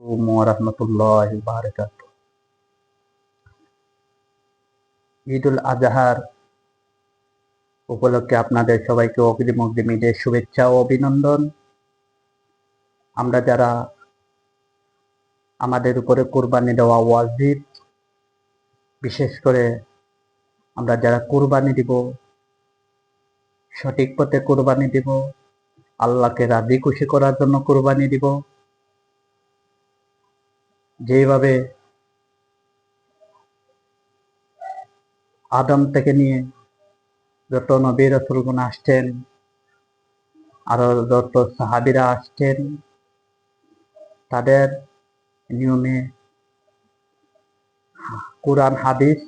ওয়া বারাকাতুহু। ঈদুল আজহার উপলক্ষে আপনাদের সবাইকে অগ্রিম ঈদের শুভেচ্ছা ও অভিনন্দন। আমরা যারা আমাদের উপরে কুরবানি দেওয়া ওয়াজিব, বিশেষ করে আমরা যারা কুরবানি দিব, সঠিক পথে কুরবানি দিব, আল্লাহকে রাজি খুশি করার জন্য কুরবানি দিব। যেভাবে আদম থেকে নিয়ে যত নবী রাসূলগণ আসছেন, আরো যত সাহাবীরা আসছেন, তাদের নিয়মে কোরআন হাদিস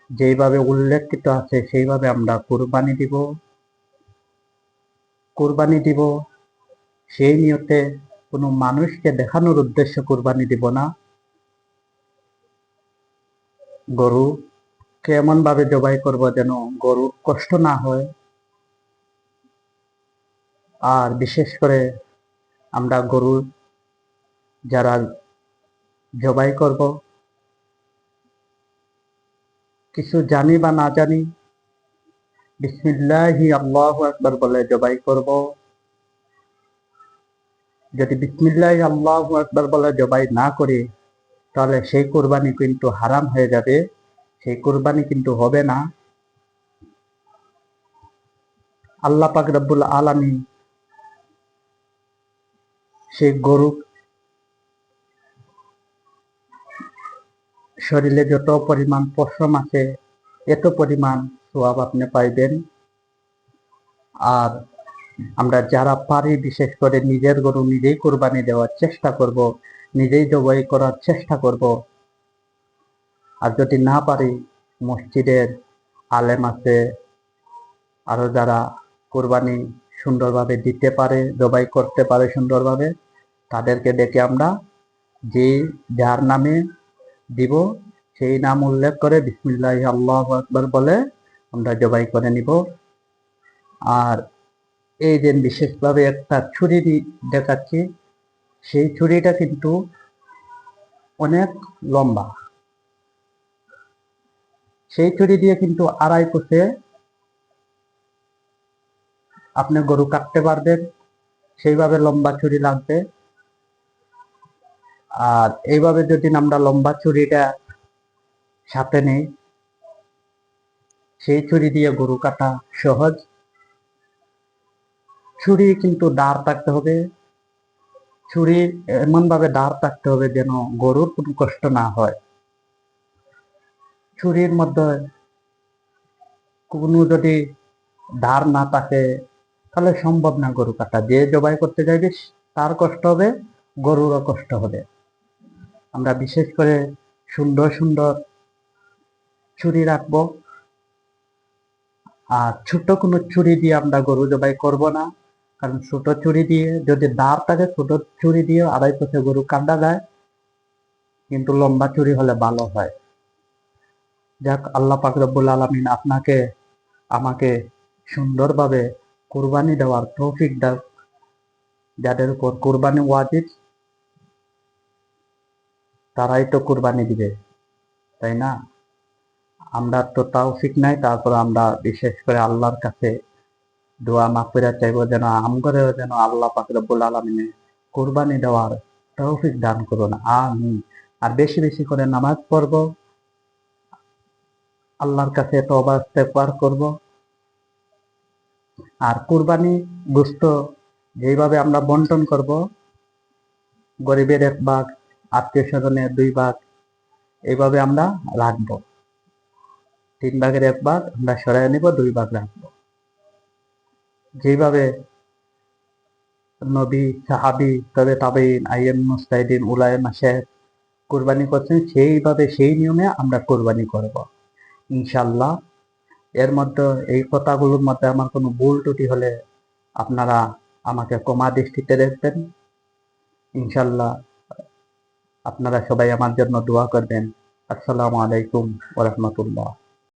যেভাবে উল্লেখিত আছে সেইভাবে আমরা কুরবানি দিব। সেই নিয়তে কোনো মানুষকে দেখানোর উদ্দেশ্যে কুরবানি দিব না। গরুকে এমন ভাবে জবাই করব যেন গরুর কষ্ট না হয়। আর বিশেষ করে আমরা গরু যারা জবাই করব, কিছু জানি বা না জানি, বিসমিল্লাহি আল্লাহু আকবার বলে জবাই করব। যদি বিসমিল্লাহি আল্লাহু আকবার বলে জবাই না করি, তাহলে সেই কুরবানি কিন্তু হারাম হয়ে যাবে, সেই কুরবানি কিন্তু হবে না। আল্লাহ পাক রব্বুল আলামিন সেই গরু শরীরে যত পরিমাণ পশম আছে, এত পরিমাণ সওয়াব আপনি পাইবেন। আর আমরা যারা পারি, বিশেষ করে নিজের গরু নিজেই কুরবানি দেওয়ার চেষ্টা করব, নিজেই জবাই করার চেষ্টা করব। আর যদি না পারি, মসজিদের আলেম আছে, আরো যারা কুরবানি সুন্দরভাবে দিতে পারে, জবাই করতে পারে সুন্দরভাবে, তাদেরকে ডেকে আমরা যার নামে দিব সেই নাম উল্লেখ করে বিসমিল্লাহি আল্লাহু আকবার বলে আমরা জবাই করে নিব। আর এই যে বিশেষভাবে একটা ছুরি দেখাচ্ছি, সেই ছুরিটা কিন্তু অনেক লম্বা। সেই ছুরি দিয়ে কিন্তু 2.5 ফুটে আপনি গরু কাটতে পারবেন, সেইভাবে লম্বা ছুরি লাগবে। আর এইভাবে যদি আমরা লম্বা ছুরিটা সাথে নেই, সেই ছুরি দিয়ে গরু কাটা সহজ। ছুরি কিন্তু ধার থাকতে হবে, ছুরি এমন ভাবে ধার থাকতে হবে যেন গরুর কোনো কষ্ট না হয়। ছুরির মধ্যে কোনো যদি ধার না থাকে, তাহলে সম্ভব না গরু কাটা। যে জবাই করতে যাইবে তার কষ্ট হবে, গরুরও কষ্ট হবে। আমরা বিশেষ করে সুন্দর সুন্দর ছুরি রাখবো। আর ছোট কোনো ছুরি দিয়ে আমরা গরু জবাই করব না, কারণ ছোট ছুরি দিয়ে যদি ধার থাকে, ছোট ছুরি দিয়ে 2.5 ফুটে গরু কাটা যায়, কিন্তু লম্বা ছুরি হলে ভালো হয়। যাক, আল্লাহ পাক রব্বুল আলামিন আপনাকে আমাকে সুন্দরভাবে কুরবানি দেওয়ার তৌফিক দাও। যাদের উপর কুরবানি ওয়াজিব, তারাই তো কুরবানি দিবে, তাই না? আমরা তো তৌফিক নাই, তারপর আমরা বিশেষ করে আল্লাহর কাছে দোয়া মাগফিরাত চাইবো যেন আমগরেও যেন আল্লাহ পাক রব্বুল আলামিন কুরবানি দেওয়ার তৌফিক দান করুন, আমিন। আর বেশি বেশি করে নামাজ পড়বো, আল্লাহর কাছে তওবা ইস্তেগফার করব। আর কুরবানি গোশত যেভাবে আমরা বন্টন করব, গরিবের 1 ভাগ, আত্মীয় স্বজনের 2 ভাগ, এইভাবে আমরা রাখবো। 3 ভাগের 1 ভাগ আমরা সরাই নিব, 2 ভাগ রাখবো। যেভাবে নবী, সাহাবী, তবে তাবেঈন, আইএম মুজতাহিদিন, উলামায়ে মাশায়েখ কুরবানি করছেন, সেইভাবে সেই নিয়মে আমরা কুরবানি করব ইনশাআল্লাহ। এর মধ্যে এই কথাগুলোর মধ্যে আমার কোনো ভুল ত্রুটি হলে আপনারা আমাকে ক্ষমা দৃষ্টিতে দেখবেন। ইনশাআল্লাহ আপনারা সবাই আমার জন্য দোয়া করবেন। আসসালামু আলাইকুম ওয়া রাহমাতুল্লাহ।